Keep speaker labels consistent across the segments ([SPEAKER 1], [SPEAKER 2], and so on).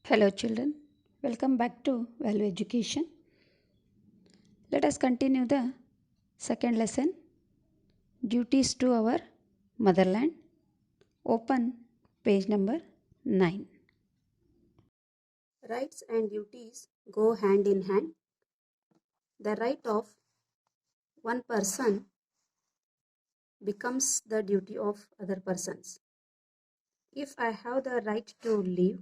[SPEAKER 1] Hello, children. Welcome back to Value Education. Let us continue the second lesson Duties to our Motherland. Open page number 9.
[SPEAKER 2] Rights and duties go hand in hand. The right of one person becomes the duty of other persons. If I have the right to live,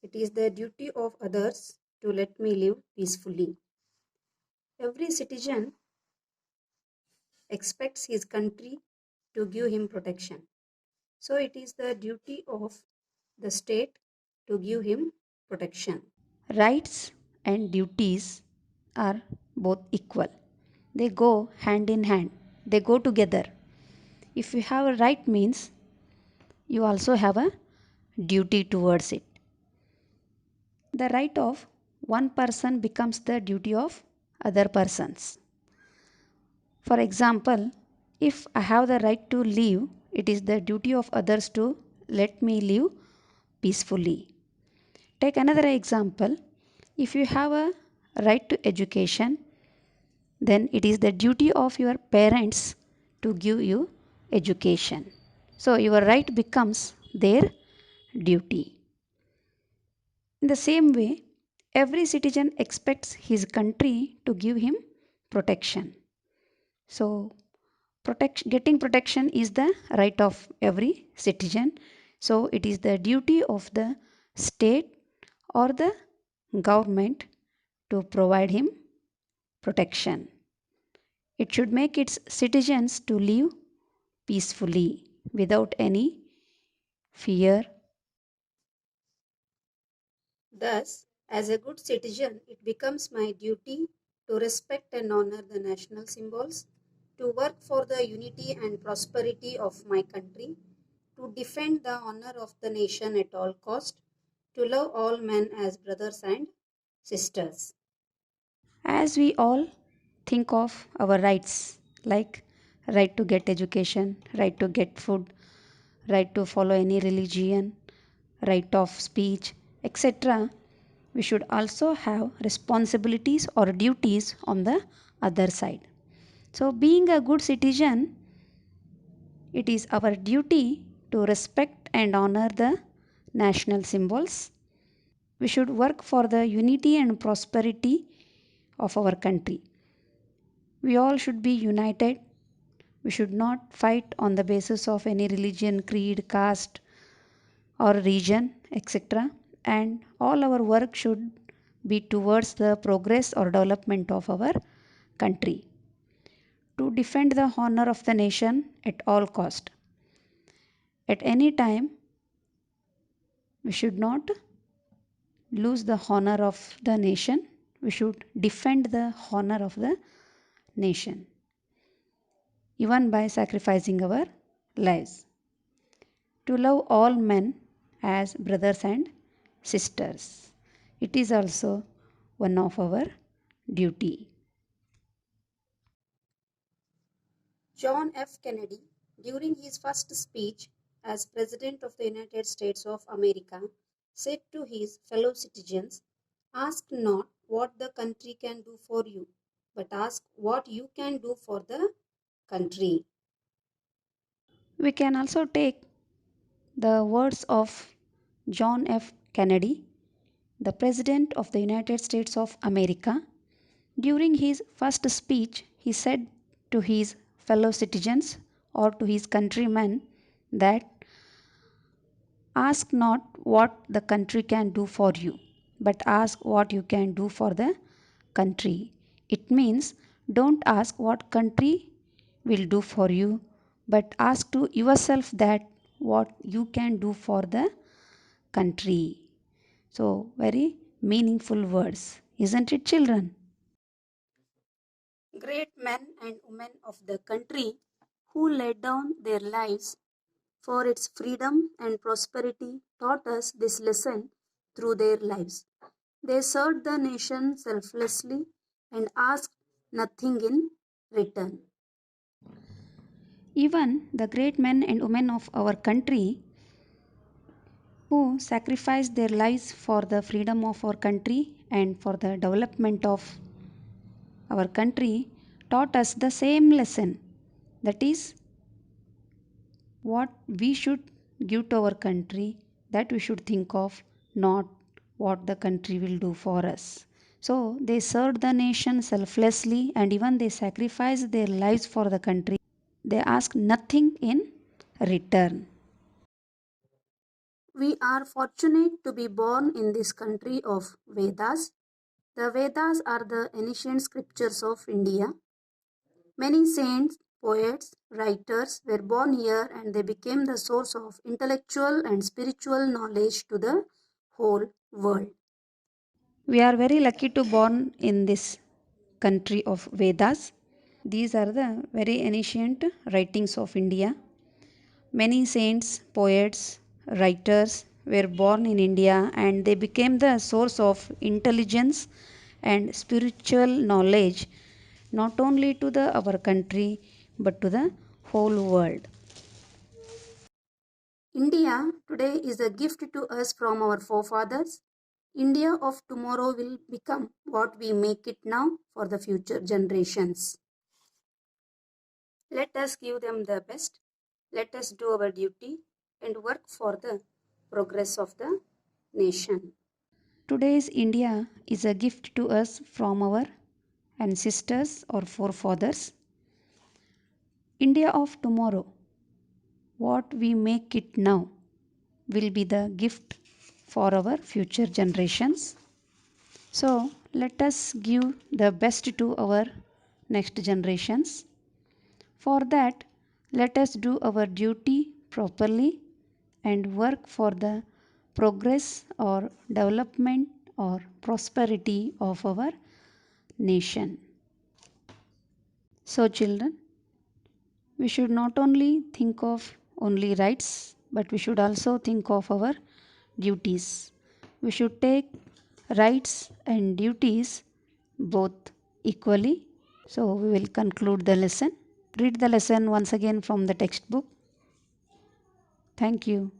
[SPEAKER 2] it is the duty of others to let me live peacefully. Every citizen expects his country to give him protection. So it is the duty of the state to give him protection.
[SPEAKER 1] Rights and duties are both equal. They go hand in hand. They go together. If you have a right means you also have a duty towards it. The right of one person becomes the duty of other persons. For example, if I have the right to live, it is the duty of others to let me live peacefully. Take another example. If you have a right to education, then it is the duty of your parents to give you education. So your right becomes their duty. In the same way, every citizen expects his country to give him protection. So getting protection is the right of every citizen. So it is the duty of the state or the government to provide him protection. It should make its citizens to live peacefully without any fear.
[SPEAKER 2] Thus, as a good citizen, it becomes my duty to respect and honor the national symbols, to work for the unity and prosperity of my country, to defend the honor of the nation at all cost, to love all men as brothers and sisters.
[SPEAKER 1] As we all think of our rights, like right to get education, right to get food, right to follow any religion, right of speech, etc., we should also have responsibilities or duties on the other side. So, being a good citizen, it is our duty to respect and honor the national symbols. We should work for the unity and prosperity of our country. We all should be united. We should not fight on the basis of any religion, creed, caste, or region, etc. And all our work should be towards the progress or development of our country. To defend the honor of the nation at all cost. At any time, we should not lose the honor of the nation. We should defend the honor of the nation, even by sacrificing our lives. To love all men as brothers and sisters. It is also one of our duty.
[SPEAKER 2] John F. Kennedy, during his first speech as President of the United States of America, said to his fellow citizens, "Ask not what the country can do for you, but ask what you can do for the country."
[SPEAKER 1] We can also take the words of John F. Kennedy, the President of the United States of America. During his first speech, he said to his fellow citizens or to his countrymen that ask not what the country can do for you, but ask what you can do for the country. It means don't ask what country will do for you, but ask to yourself that what you can do for the country. So, very meaningful words, isn't it, children?
[SPEAKER 2] Great men and women of the country who laid down their lives for its freedom and prosperity taught us this lesson through their lives. They served the nation selflessly and asked nothing in return.
[SPEAKER 1] Even the great men and women of our country who sacrificed their lives for the freedom of our country and for the development of our country, taught us the same lesson, that is, what we should give to our country, that we should think of, not what the country will do for us. So they served the nation selflessly and even they sacrificed their lives for the country. They asked nothing in return.
[SPEAKER 2] We are fortunate to be born in this country of Vedas. The Vedas are the ancient scriptures of India. Many saints, poets, writers were born here and they became the source of intellectual and spiritual knowledge to the whole world.
[SPEAKER 1] We are very lucky to born in this country of Vedas. These are the very ancient writings of India. Many saints, poets, writers were born in India and they became the source of intelligence and spiritual knowledge not only to the our country but to the whole world.
[SPEAKER 2] India today is a gift to us from our forefathers. India of tomorrow will become what we make it now for the future generations. Let us give them the best. Let us do our duty and work for the progress of the nation.
[SPEAKER 1] Today's India is a gift to us from our ancestors or forefathers. India of tomorrow, what we make it now, will be the gift for our future generations. So let us give the best to our next generations. For that, let us do our duty properly and work for the progress or development or prosperity of our nation. So, children, we should not only think of only rights, but we should also think of our duties. We should take rights and duties both equally. So, we will conclude the lesson. Read the lesson once again from the textbook. Thank you.